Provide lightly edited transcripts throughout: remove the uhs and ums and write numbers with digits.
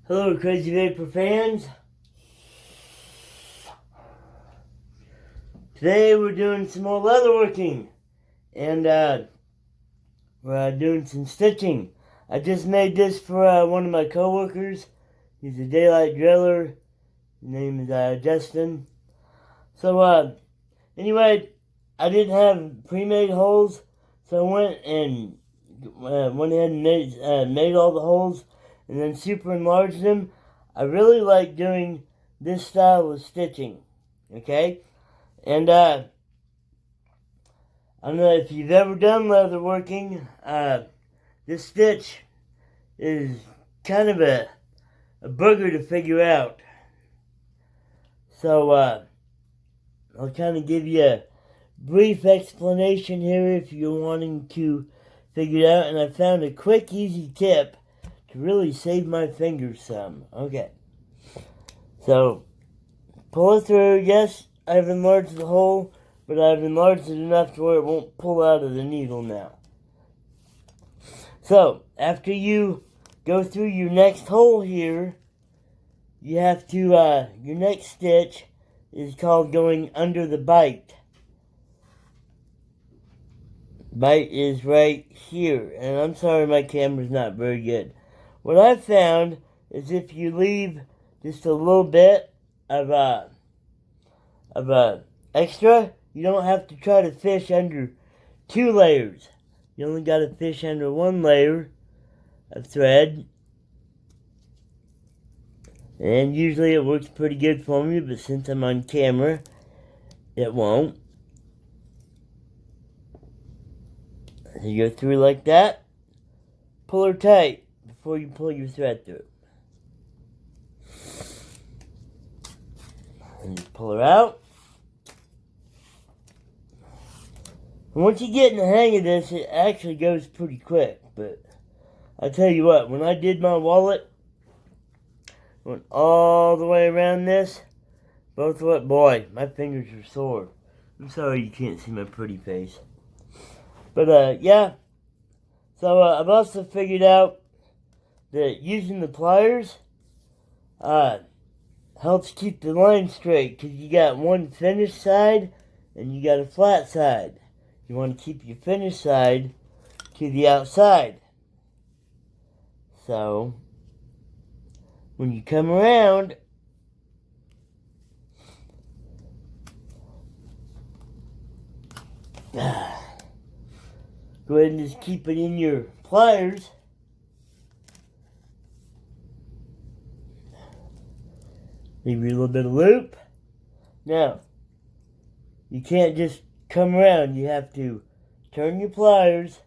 Hello, Crazy Vaper fans. Today we're doing some more leatherworking, and we're doing some stitching. I just made this for one of my coworkers. He's a daylight driller. His name is Justin. So anyway, I didn't have pre-made holes, so I went ahead and made all the holes, and then super enlarged them. I really like doing this style of stitching, okay? And I don't know if you've ever done leatherworking. This stitch is kind of a booger to figure out. So I'll kind of give you a brief explanation here if you're wanting to figure it out. And I found a quick, easy tip to really save my fingers some. Okay. So pull it through. Yes, I've enlarged the hole, but I've enlarged it enough to where it won't pull out of the needle now. So after you go through your next hole here, you have to, your next stitch is called going under the bite. Bite is right here, and I'm sorry my camera's not very good. What I've found is if you leave just a little bit of extra, you don't have to try to fish under 2 layers. You only got to fish under 1 layer of thread. And usually it works pretty good for me, but since I'm on camera, it won't. So you go through like that. Pull her tight before you pull your thread through. And you pull her out. And once you get in the hang of this, it actually goes pretty quick. But I tell you what, when I did my wallet, went all the way around this, boy, my fingers are sore. I'm sorry you can't see my pretty face. But yeah. So I've also figured out that using the pliers helps keep the line straight, because you got one finished side and you got a flat side. You want to keep your finished side to the outside. So when you come around, go ahead and just keep it in your pliers. Leave you a little bit of loop. Now, you can't just come around. You have to turn your pliers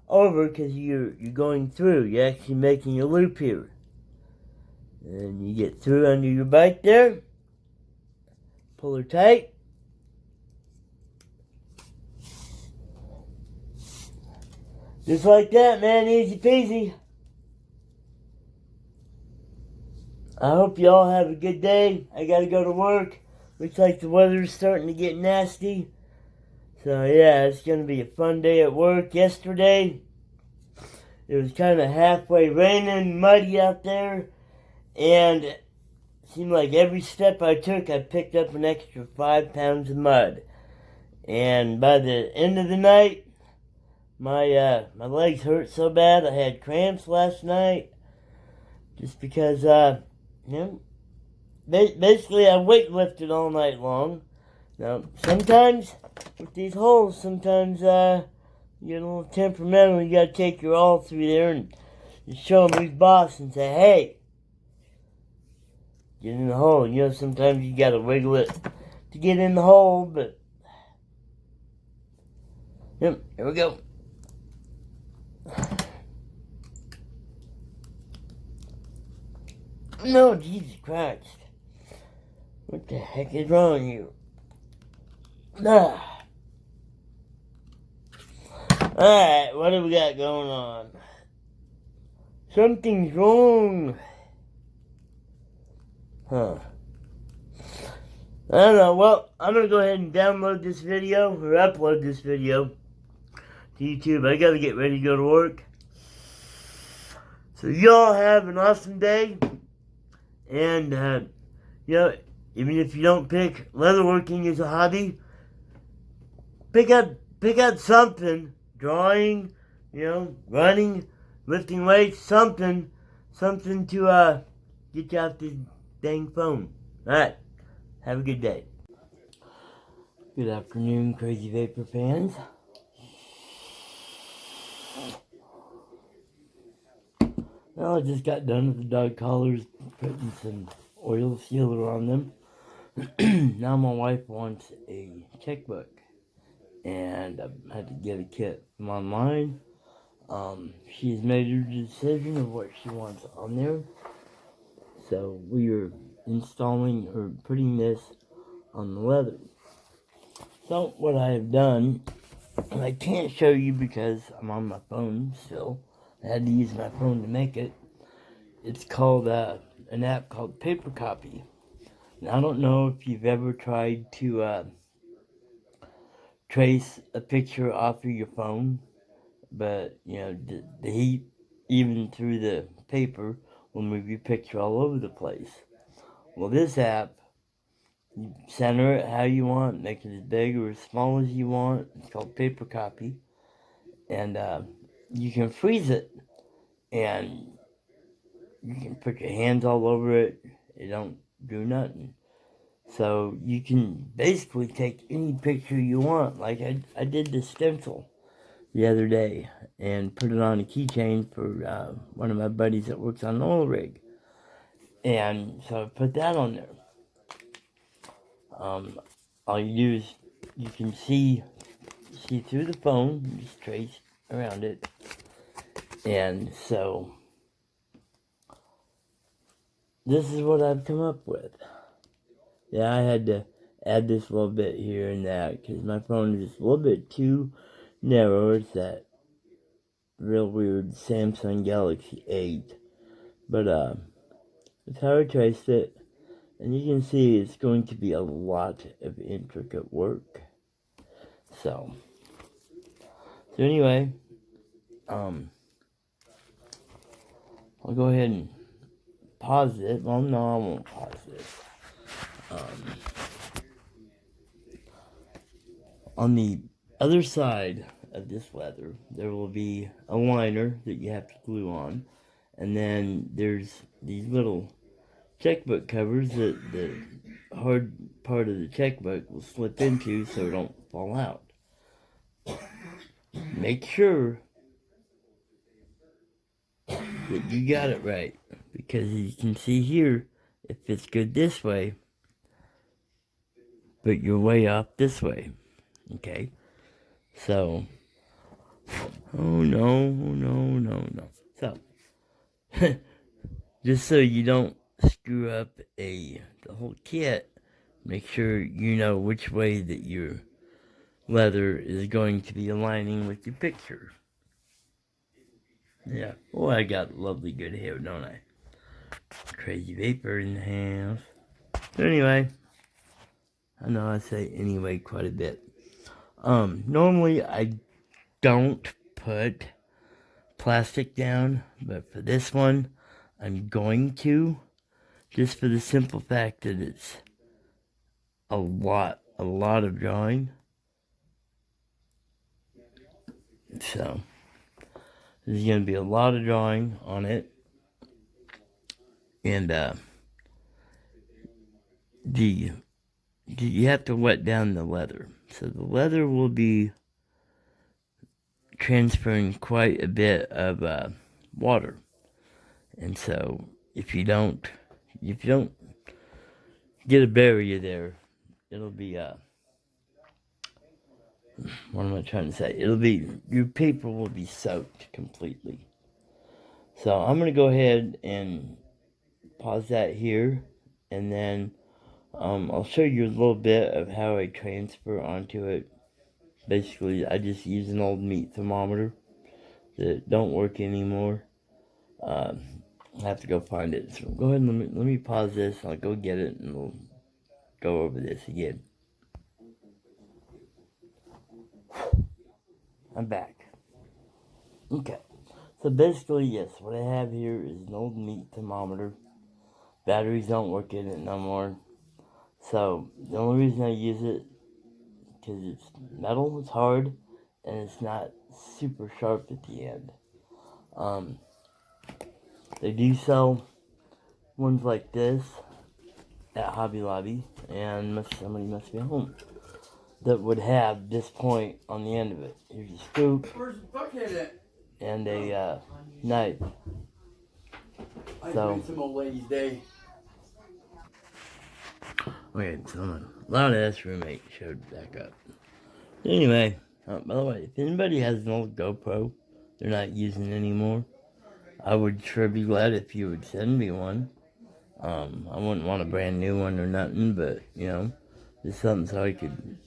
over, because you're going through. You're actually making a loop here. And you get through under your bite there. Pull her tight. Just like that, man. Easy peasy. I hope y'all have a good day. I gotta go to work. Looks like the weather's starting to get nasty. So yeah, it's gonna be a fun day at work. Yesterday, it was kind of halfway raining, muddy out there. And it seemed like every step I took, I picked up an extra 5 pounds of mud. And by the end of the night, my legs hurt so bad. I had cramps last night. Just because, basically I weightlifted all night long. Now, sometimes, with these holes, sometimes, you get a little temperamental. You gotta take your all through there and show them who's boss and say, hey, get in the hole. You know, sometimes you gotta wiggle it to get in the hole, but yep, here we go. No, Jesus Christ. What the heck is wrong with you? Ah. Alright, what do we got going on? Something's wrong. Huh. I don't know. Well, I'm going to go ahead and download this video, or upload this video to YouTube. I got to get ready to go to work. So y'all have an awesome day. And, you know, even if you don't pick leatherworking as a hobby, pick up something. Drawing, you know, running, lifting weights, something to get you off this dang phone. Alright, have a good day. Good afternoon, Crazy Vaper fans. Well, I just got done with the dog collars, putting some oil sealer on them. Now my wife wants a checkbook, and I had to get a kit from online. She's made her decision of what she wants on there. So we are installing or putting this on the leather. So what I have done, and I can't show you because I'm on my phone still. I had to use my phone to make it. It's called an app called Paper Copy. Now, I don't know if you've ever tried to trace a picture off of your phone, but you know the heat, even through the paper, will move your picture all over the place. Well, this app, you center it how you want, make it as big or as small as you want. It's called Paper Copy, and you can freeze it, and you can put your hands all over it. It don't do nothing. So you can basically take any picture you want. Like I did the stencil the other day and put it on a keychain for one of my buddies that works on an oil rig. And so I put that on there. All you do is you can see through the phone, just trace around it. And so this is what I've come up with. Yeah, I had to add this little bit here and that because my phone is just a little bit too narrow. It's that real weird Samsung Galaxy 8. But that's how I traced it. And you can see it's going to be a lot of intricate work. So anyway, I'll go ahead and pause it. Well, no, I won't pause it. On the other side of this leather, there will be a liner that you have to glue on. And then there's these little checkbook covers that the hard part of the checkbook will slip into so it don't fall out. Make sure that you got it right, because as you can see here, it fits good this way, but you're way off this way. Okay, so oh no. So just so you don't screw up the whole kit, make sure you know which way that your leather is going to be aligning with your picture. Yeah. Oh, I got lovely good hair, don't I? Crazy Vaper in the house. So anyway, I know I say anyway quite a bit. Normally I don't put plastic down, but for this one, I'm going to, just for the simple fact that it's a lot of drawing. So there's going to be a lot of drawing on it, and you have to wet down the leather. So the leather will be transferring quite a bit of water. And so if you don't get a barrier there, it'll be what am I trying to say? Your paper will be soaked completely. So I'm gonna go ahead and pause that here, and then I'll show you a little bit of how I transfer onto it. Basically, I just use an old meat thermometer that don't work anymore. I have to go find it. So go ahead and let me pause this. I'll go get it, and we'll go over this again. I'm back. Okay. So basically, yes, what I have here is an old meat thermometer batteries don't work in it no more. So the only reason I use it because it's metal, it's hard, and it's not super sharp at the end. They do sell ones like this at Hobby Lobby, and somebody must be home that would have this point on the end of it. Here's a scoop. Where's the bucket at? And a knife. So it's some old lady's day. Okay, so my loud ass roommate showed back up. Anyway, by the way, if anybody has an old GoPro they're not using anymore, I would sure be glad if you would send me one. I wouldn't want a brand new one or nothing, but just something so I could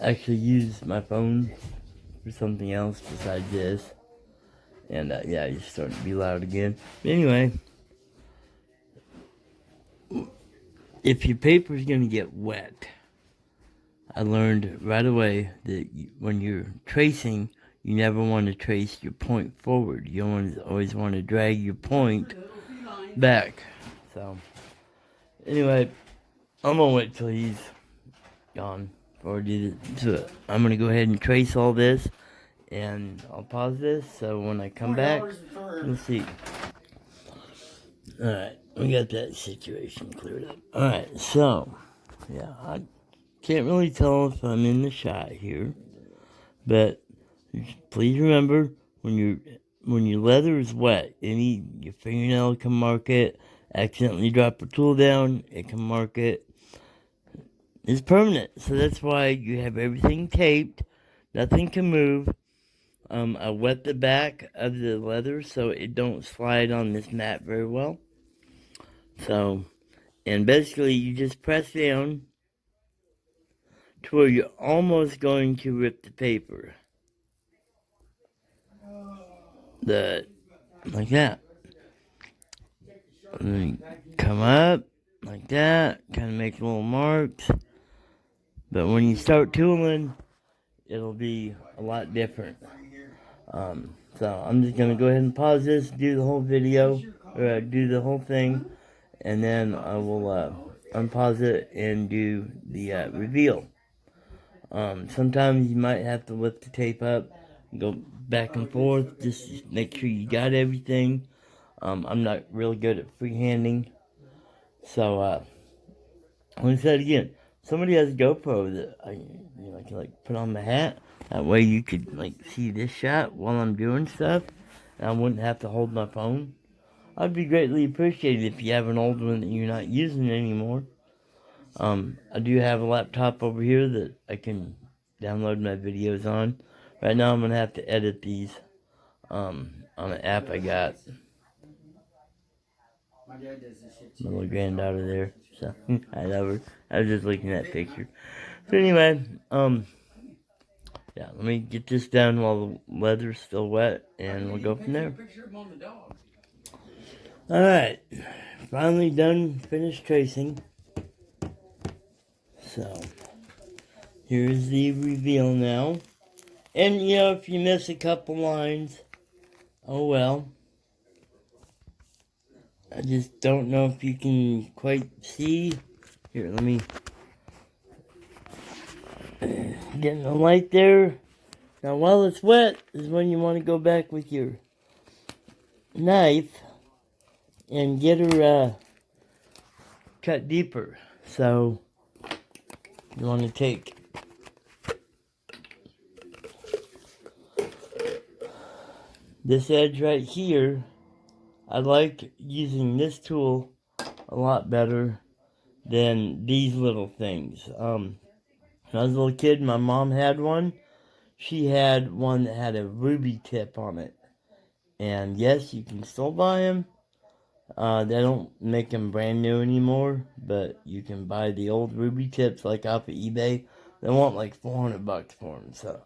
actually use my phone for something else besides this. And yeah, you're starting to be loud again. But anyway, if your paper's gonna get wet, I learned right away that when you're tracing, you never want to trace your point forward. You always want to drag your point back. So, anyway, I'm gonna wait till he's gone before I do this. So I'm gonna go ahead and trace all this, and I'll pause this. So when I come back, we'll see. All right, we got that situation cleared up. All right, so yeah, I can't really tell if I'm in the shot here, but please remember when your leather is wet, your fingernail can mark it. Accidentally drop a tool down, it can mark it. It's permanent, so that's why you have everything taped. Nothing can move. I wet the back of the leather so it don't slide on this mat very well. So, and basically you just press down to where you're almost going to rip the paper. Like that. And then come up like that, kind of make little marks. But when you start tooling, it'll be a lot different. So I'm just gonna go ahead and pause this, do the whole video, or do the whole thing, and then I will unpause it and do the reveal. Sometimes you might have to lift the tape up, go back and forth, just to make sure you got everything. I'm not really good at freehanding, so let me say it again. Somebody has a GoPro that I can put on my hat. That way you could see this shot while I'm doing stuff, and I wouldn't have to hold my phone. I'd be greatly appreciated if you have an old one that you're not using anymore. I do have a laptop over here that I can download my videos on. Right now I'm going to have to edit these on an app I got. My little granddaughter there. So, I love her. I was just looking at that picture. So anyway, yeah, let me get this done while the leather's still wet, and we'll go from there. Alright, finally done, finished tracing. So, here's the reveal now. And, if you miss a couple lines, oh well. I just don't know if you can quite see. Here, let me get the light there. Now, while it's wet is when you want to go back with your knife and get her cut deeper. So, you want to take this edge right here. I like using this tool a lot better than these little things. When I was a little kid, my mom had one. She had one that had a ruby tip on it. And yes, you can still buy them. They don't make them brand new anymore, but you can buy the old ruby tips off of eBay. They want $400 for them, so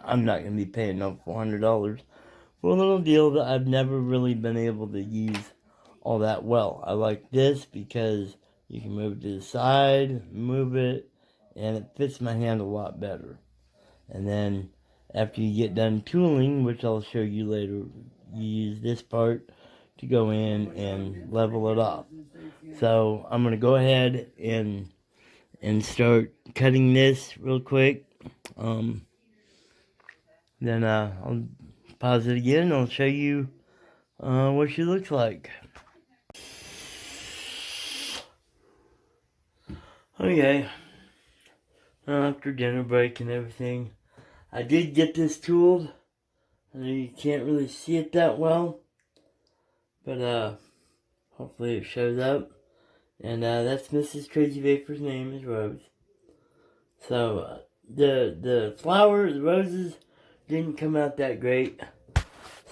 I'm not going to be paying no $400 for a little deal that I've never really been able to use all that well. I like this because you can move it to the side, move it, and it fits my hand a lot better. And then after you get done tooling, which I'll show you later, you use this part to go in and level it off. So I'm gonna go ahead and start cutting this real quick. Then I'll pause it again and I'll show you what she looks like. Okay, after dinner break and everything, I did get this tooled. I know you can't really see it that well, but hopefully it shows up. And that's Mrs. Crazy Vapor's name is Rose. So the flowers, the roses, didn't come out that great.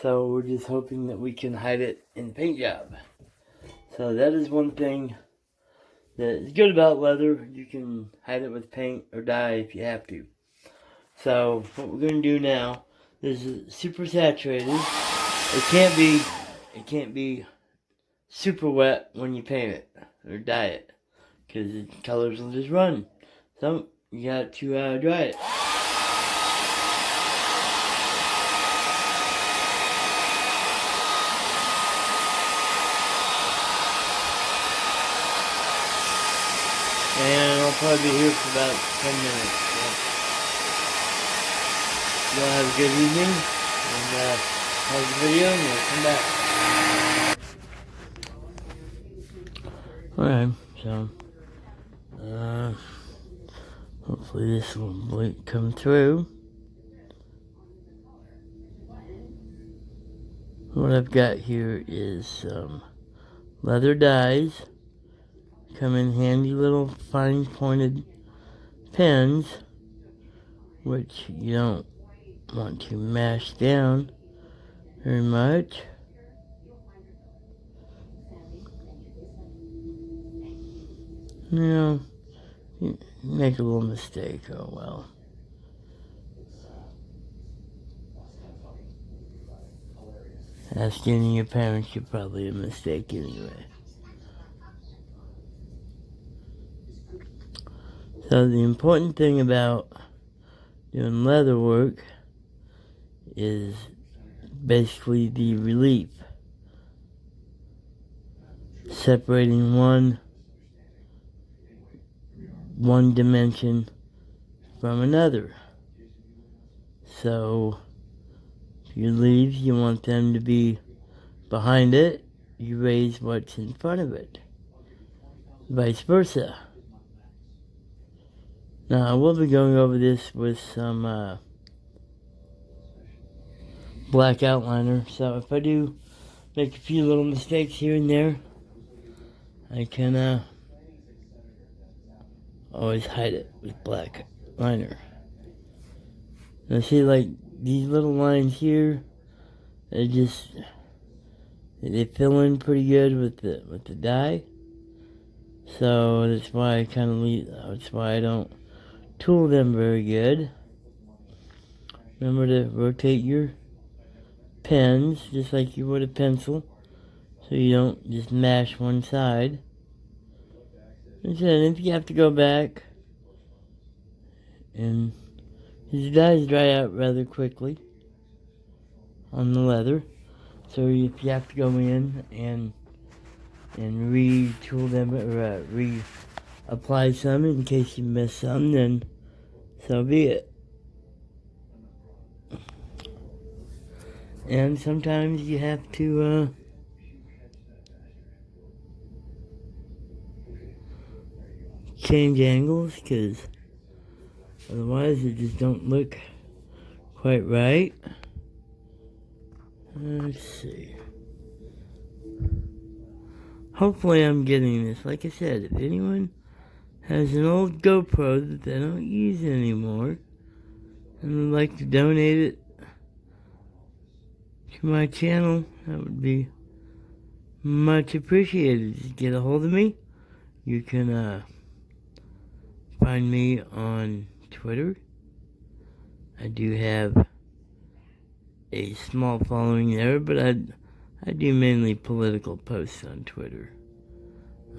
So we're just hoping that we can hide it in the paint job. So that is one thing that is good about leather. You can hide it with paint or dye if you have to. So what we're gonna do now, this is super saturated. It can't be super wet when you paint it or dye it, because the colors will just run. So you got to dry it. And I'll probably be here for about 10 minutes. So y'all have a good evening, and pause the video, and we'll come back. Alright, so hopefully this will come through. What I've got here is some leather dyes. Come in handy little fine pointed pens, which you don't want to mash down very much. You know, you make a little mistake, oh well. Asking your parents, you're probably a mistake anyway. So the important thing about doing leather work is basically the relief. Separating one dimension from another. So your leaves, you want them to be behind it, you raise what's in front of it. Vice versa. Now I will be going over this with some black outliner, so if I do make a few little mistakes here and there, I can always hide it with black liner. Now see, like these little lines here, they fill in pretty good with the dye. So that's why I kind of leave. That's why I don't tool them very good. Remember to rotate your pens just like you would a pencil, so you don't just mash one side. And then if you have to go back, and these dyes dry out rather quickly on the leather, so if you have to go in and retool them or reapply some in case you miss some, then so be it. And sometimes you have to change angles, because otherwise it just don't look quite right. Let's see. Hopefully I'm getting this. Like I said, if anyone has an old GoPro that they don't use anymore and would like to donate it to my channel, that would be much appreciated. Just get a hold of me. You can find me on Twitter. I do have a small following there, but I do mainly political posts on Twitter.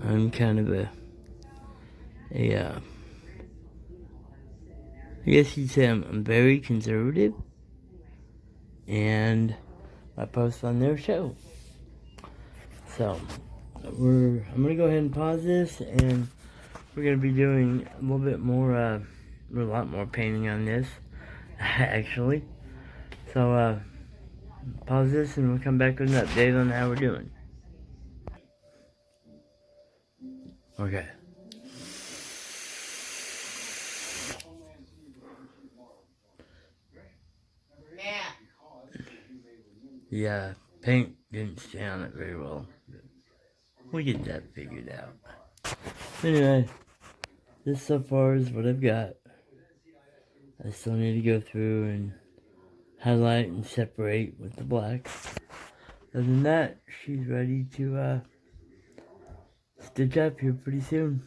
I'm kind of I guess you'd say I'm very conservative, and my posts on there show. So, I'm gonna go ahead and pause this, and we're gonna be doing a little bit more, a lot more painting on this, actually. So, pause this, and we'll come back with an update on how we're doing. Okay. Yeah, paint didn't stay on it very well. We'll get that figured out. Anyway, this so far is what I've got. I still need to go through and highlight and separate with the black. Other than that, she's ready to stitch up here pretty soon.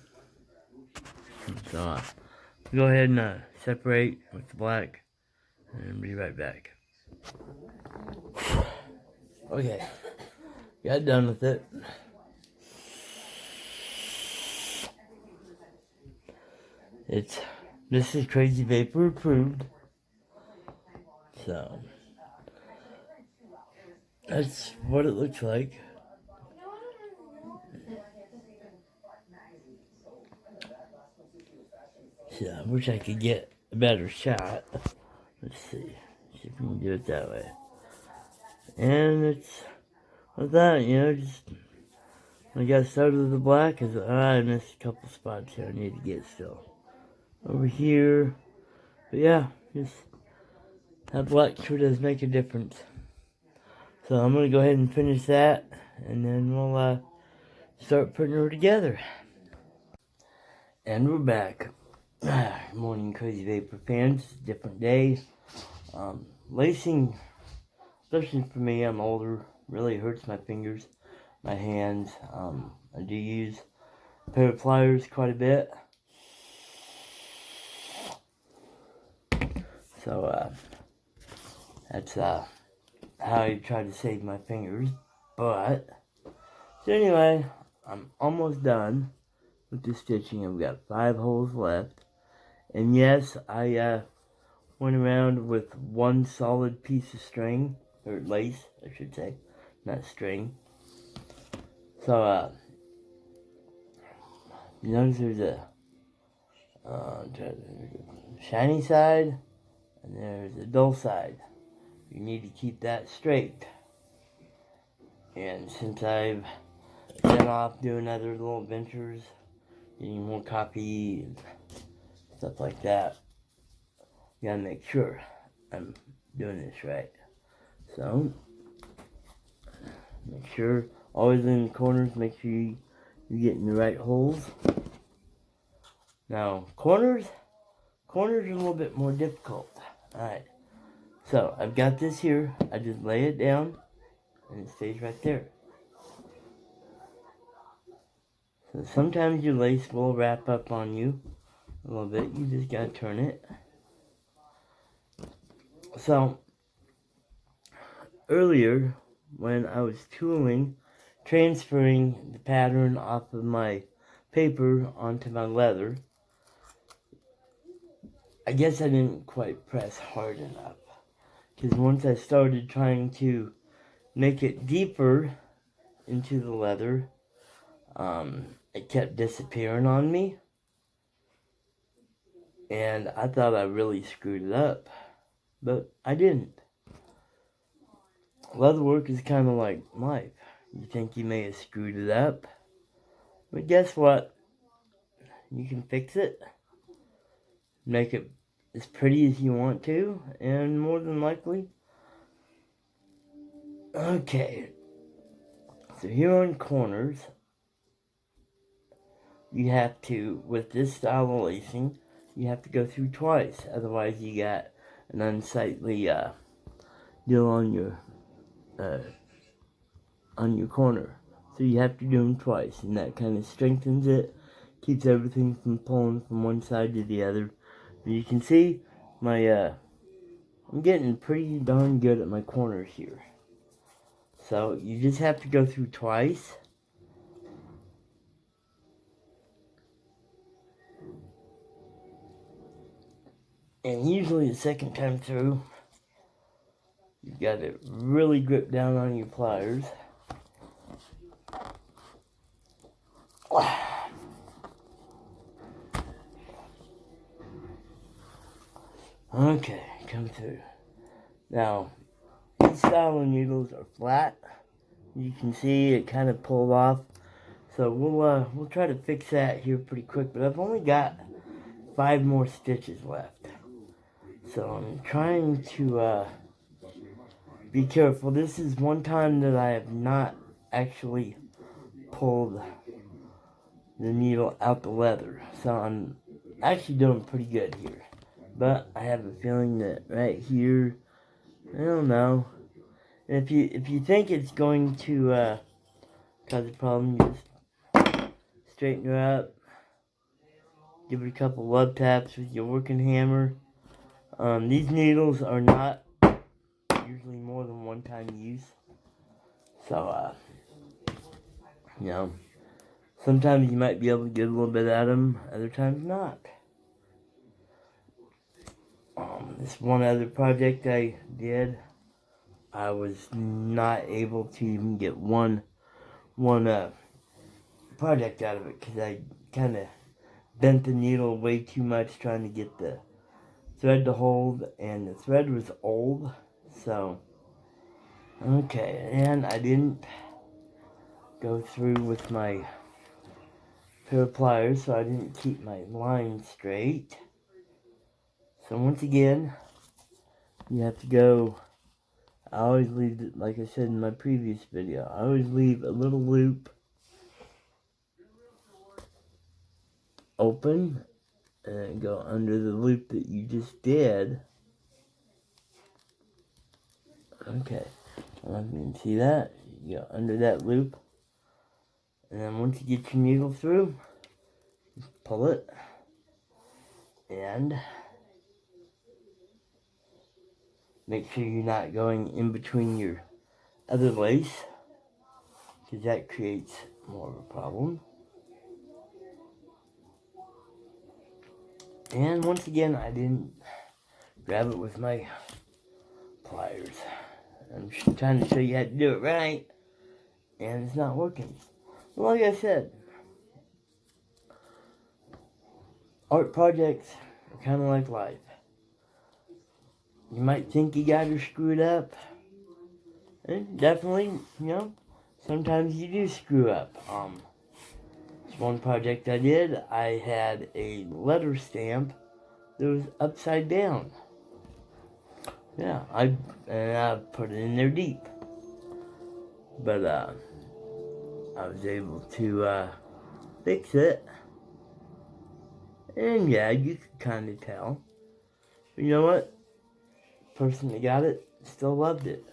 So go ahead and separate with the black and be right back. Okay, got done with it. This is Crazy Vaper approved. So that's what it looks like. So I wish I could get a better shot. Let's see if we can do it that way. And it's with that, just I got started with the black. I missed a couple spots here I need to get still. Over here. But yeah, just that black sure does make a difference. So I'm going to go ahead and finish that, and then we'll start putting her together. And we're back. Good morning, Crazy Vaper fans. Different day. Lacing, especially for me, I'm older, really hurts my fingers, my hands. I do use a pair of pliers quite a bit. So that's how I try to save my fingers. So anyway, I'm almost done with the stitching. I've got 5 holes left. And yes, I went around with one solid piece of string, or lace, I should say, not string. So, notice there's a shiny side, and there's a dull side. You need to keep that straight. And since I've been off doing other little adventures, getting more copy and stuff like that, you gotta make sure I'm doing this right. So, make sure, always in the corners, make sure you're getting the right holes. Now, corners are a little bit more difficult. Alright, so I've got this here. I just lay it down, and it stays right there. So sometimes your lace will wrap up on you a little bit. You just gotta turn it. So, earlier, when I was tooling, transferring the pattern off of my paper onto my leather, I guess I didn't quite press hard enough. Because once I started trying to make it deeper into the leather, it kept disappearing on me. And I thought I really screwed it up. But I didn't. Leather work is kind of like life. You think you may have screwed it up, but guess what? You can fix it, make it as pretty as you want to, and more than likely. Okay, so here on corners, you have to, with this style of lacing, you have to go through twice. Otherwise, you got an unsightly deal on your corner. So you have to do them twice, and that kind of strengthens it, keeps everything from pulling from one side to the other. But you can see I'm getting pretty darn good at my corners here. So you just have to go through twice. And usually the second time through, you've got to really grip down on your pliers. Okay, come through. Now, these style of needles are flat. You can see it kind of pulled off. So we'll try to fix that here pretty quick. But I've only got 5 more stitches left. So I'm trying to be careful. This is one time that I have not actually pulled the needle out the leather. So I'm actually doing pretty good here. But I have a feeling that right here, I don't know. And if you think it's going to cause a problem, you just straighten her up. Give it a couple love taps with your working hammer. These needles are not usually more than one time use. So, you know, sometimes you might be able to get a little bit out of them, other times not. This one other project I did, I was not able to even get one project out of it because I kind of bent the needle way too much trying to get the thread to hold, and the thread was old. So, okay, and I didn't go through with my pair of pliers, so I didn't keep my line straight. So once again, you have to go. I always leave, like I said in my previous video, I always leave a little loop open and go under the loop that you just did. Okay, I don't know if you can see that. You go under that loop, and then once you get your needle through, pull it, and make sure you're not going in between your other lace, because that creates more of a problem. And once again, I didn't grab it with my pliers. I'm just trying to show you how to do it right, and it's not working. Well, like I said, art projects are kind of like life. You might think you got her screwed up, and definitely, you know, sometimes you do screw up. This one project I did, I had a letter stamp that was upside down. Yeah, I put it in there deep. But I was able to fix it. And yeah, you could kind of tell. But you know what? The person that got it still loved it.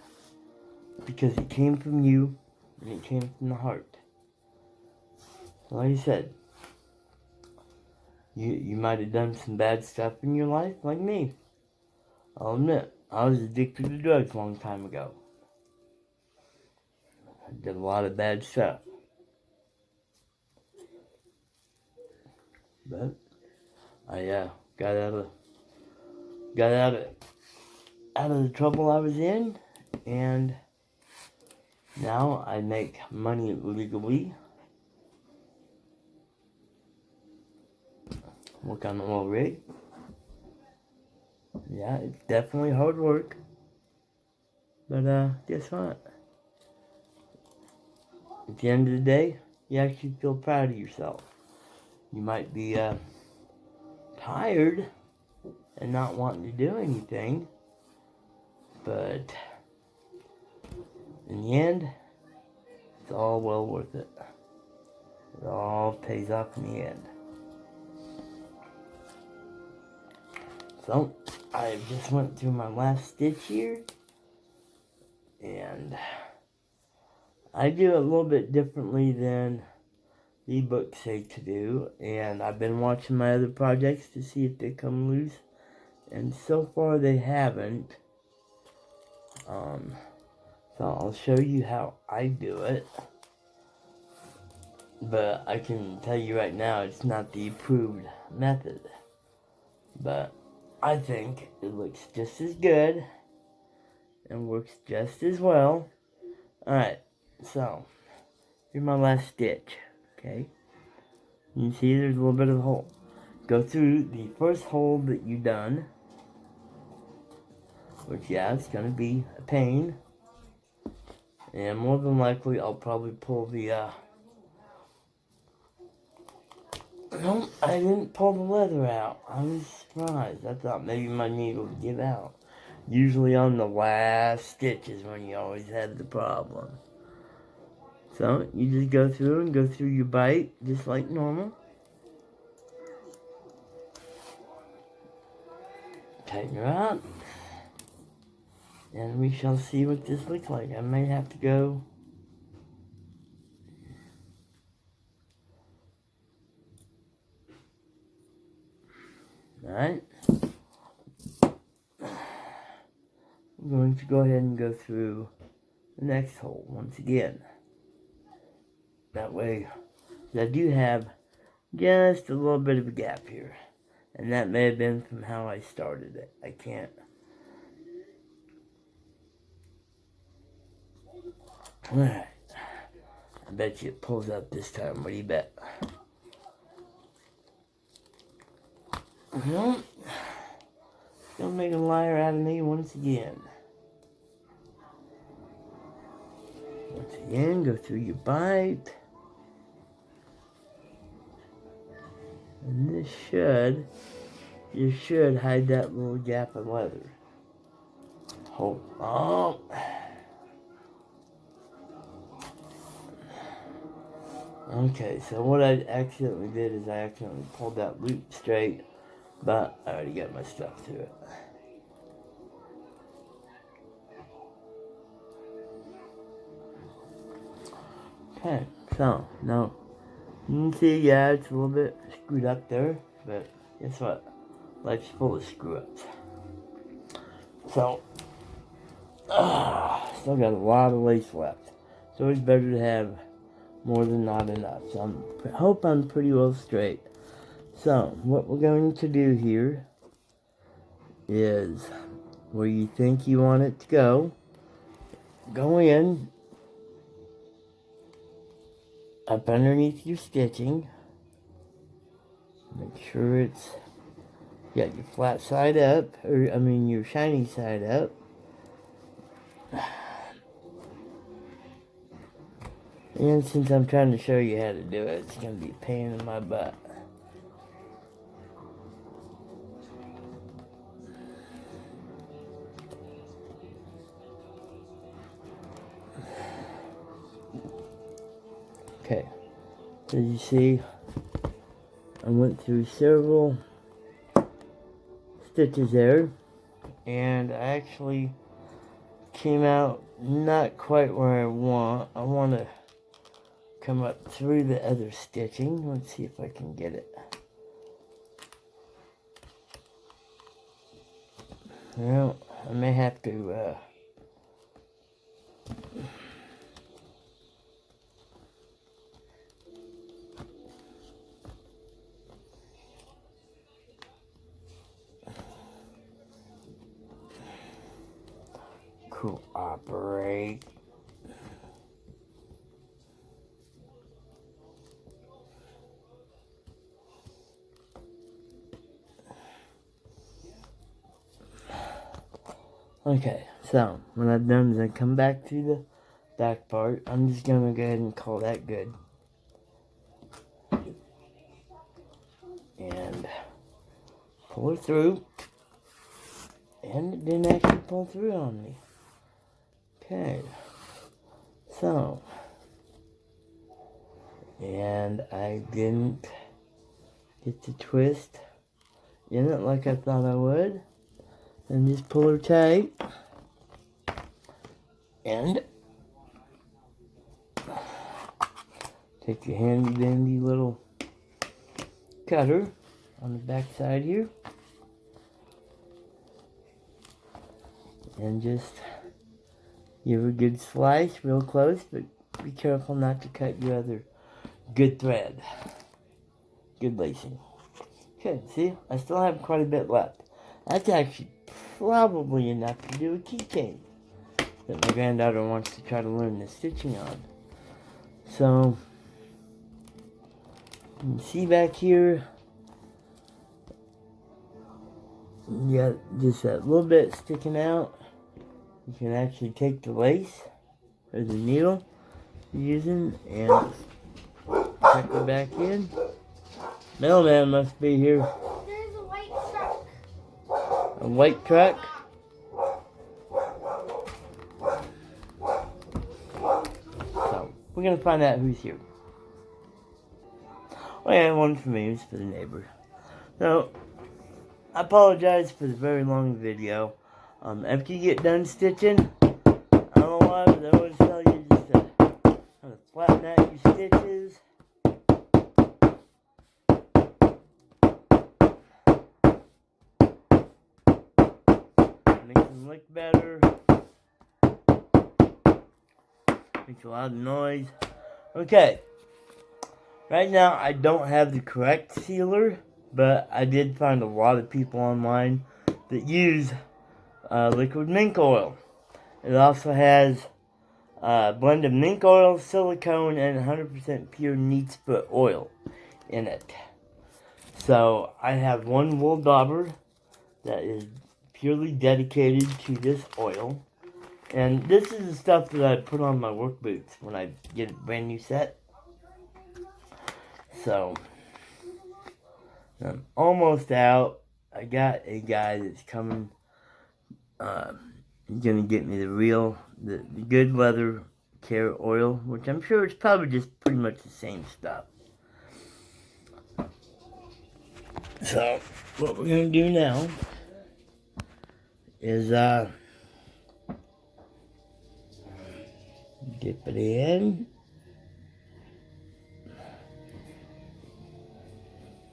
Because it came from you, and it came from the heart. Like I said, you might have done some bad stuff in your life, like me. I'll admit, I was addicted to drugs a long time ago. I did a lot of bad stuff. But I got out of the trouble I was in, and now I make money legally. Work on the oil rig. Yeah, it's definitely hard work. But guess what? At the end of the day, you actually feel proud of yourself. You might be tired and not wanting to do anything, but in the end, it's all well worth it. It all pays off in the end. So, I just went through my last stitch here, and I do it a little bit differently than the books say to do, and I've been watching my other projects to see if they come loose, and so far they haven't. So I'll show you how I do it, but I can tell you right now it's not the approved method, but I think it looks just as good and works just as well. Alright, so here's my last stitch, okay? You see there's a little bit of a hole. Go through the first hole that you done, which, yeah, it's going to be a pain. And more than likely, I'll probably pull the, no, I didn't pull the leather out. I was surprised. I thought maybe my needle would give out. Usually on the last stitch is when you always have the problem. So, you just go through and go through your bite, just like normal. Tighten her up. And we shall see what this looks like. I may have to go. Alright. I'm going to go ahead and go through the next hole once again. That way, I do have just a little bit of a gap here. And that may have been from how I started it. I can't. Alright. I bet you it pulls out this time. What do you bet? Well, don't make a liar out of me once again. Once again, go through your bite. And this you should hide that little gap of leather. Hold on. Okay, so what I accidentally did is I accidentally pulled that loop straight, but I already got my stuff through it. Okay, so now you can see, yeah, it's a little bit screwed up there, but guess what? Life's full of screw-ups. So, still got a lot of lace left. It's always better to have more than not enough. So I hope I'm pretty well straight. So, what we're going to do here is where you think you want it to go in up underneath your stitching. Make sure it's got your flat side up, or I mean your shiny side up. And since I'm trying to show you how to do it, it's going to be a pain in my butt. Okay, as you see, I went through several stitches there, and I actually came out not quite where I want. I want to come up through the other stitching. Let's see if I can get it. Well, I may have to cooperate. Okay, so what I've done is I come back to the back part. I'm just going to go ahead and call that good. And pull it through. And it didn't actually pull through on me. Okay, so, and I didn't get the twist in it like I thought I would. And just pull her tight. And take your handy dandy little cutter on the back side here. And just give her a good slice real close, but be careful not to cut your other good thread. Good lacing. Okay, see, I still have quite a bit left. That's actually probably enough to do a keychain that my granddaughter wants to try to learn the stitching on. So, can see back here, you got just that little bit sticking out. You can actually take the lace or the needle you're using and tuck it back in. Mailman must be here. There's a white truck. A white truck? So, we're gonna find out who's here. Oh yeah, one for me, it's for the neighbor. So, I apologize for the very long video. After you get done stitching, I don't know why, but I always tell you just to kind of flatten out your stitches. Makes them look better. Makes a lot of noise. Okay. Right now, I don't have the correct sealer, but I did find a lot of people online that use liquid mink oil. It also has a blend of mink oil, silicone, and 100% pure neat's foot oil in it. So, I have one wool dauber that is purely dedicated to this oil. And this is the stuff that I put on my work boots when I get a brand new set. So, I'm almost out. I got a guy that's coming. He's gonna get me the good leather care oil, which I'm sure it's probably just pretty much the same stuff. So, what we're gonna do now is dip it in.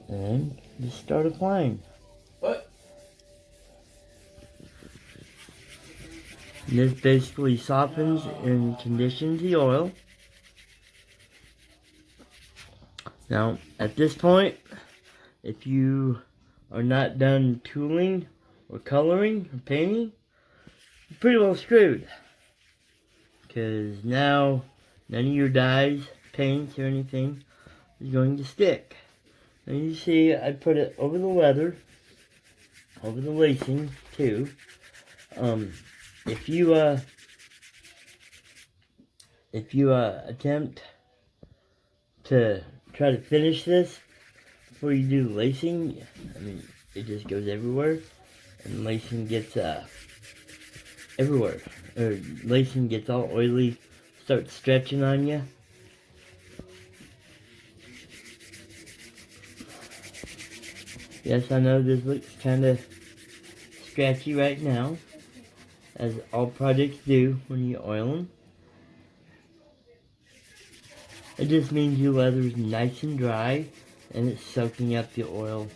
And just start applying. What? This basically softens and conditions the oil. Now, at this point, if you are not done tooling or coloring or painting, you're pretty well screwed. Because now, none of your dyes, paints, or anything is going to stick. And you see, I put it over the leather, over the lacing too. If you attempt to try to finish this before you do lacing, I mean, it just goes everywhere, and lacing gets everywhere, or lacing gets all oily, starts stretching on you. Yes, I know this looks kind of scratchy right now, as all projects do when you oil them. It just means your leather is nice and dry, and it's soaking up the oil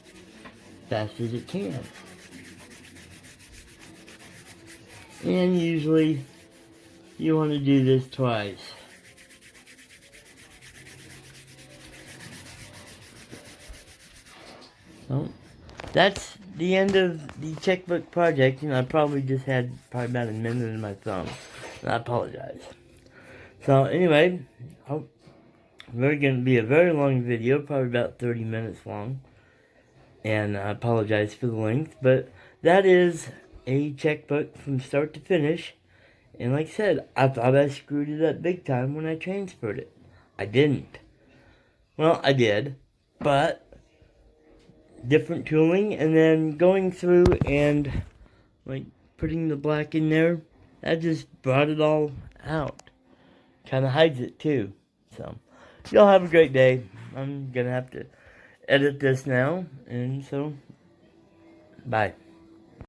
fast as it can. And usually, you want to do this twice. So, that's the end of the checkbook project, and I probably just had about a minute in my thumb. And I apologize. So anyway, we're going to be a very long video, probably about 30 minutes long. And I apologize for the length, but that is a checkbook from start to finish. And like I said, I thought I screwed it up big time when I transferred it. I didn't. Well, I did, but different tooling, and then going through and like putting the black in there, that just brought it all out. Kind of hides it too. So, y'all have a great day. I'm gonna have to edit this now, and so, bye.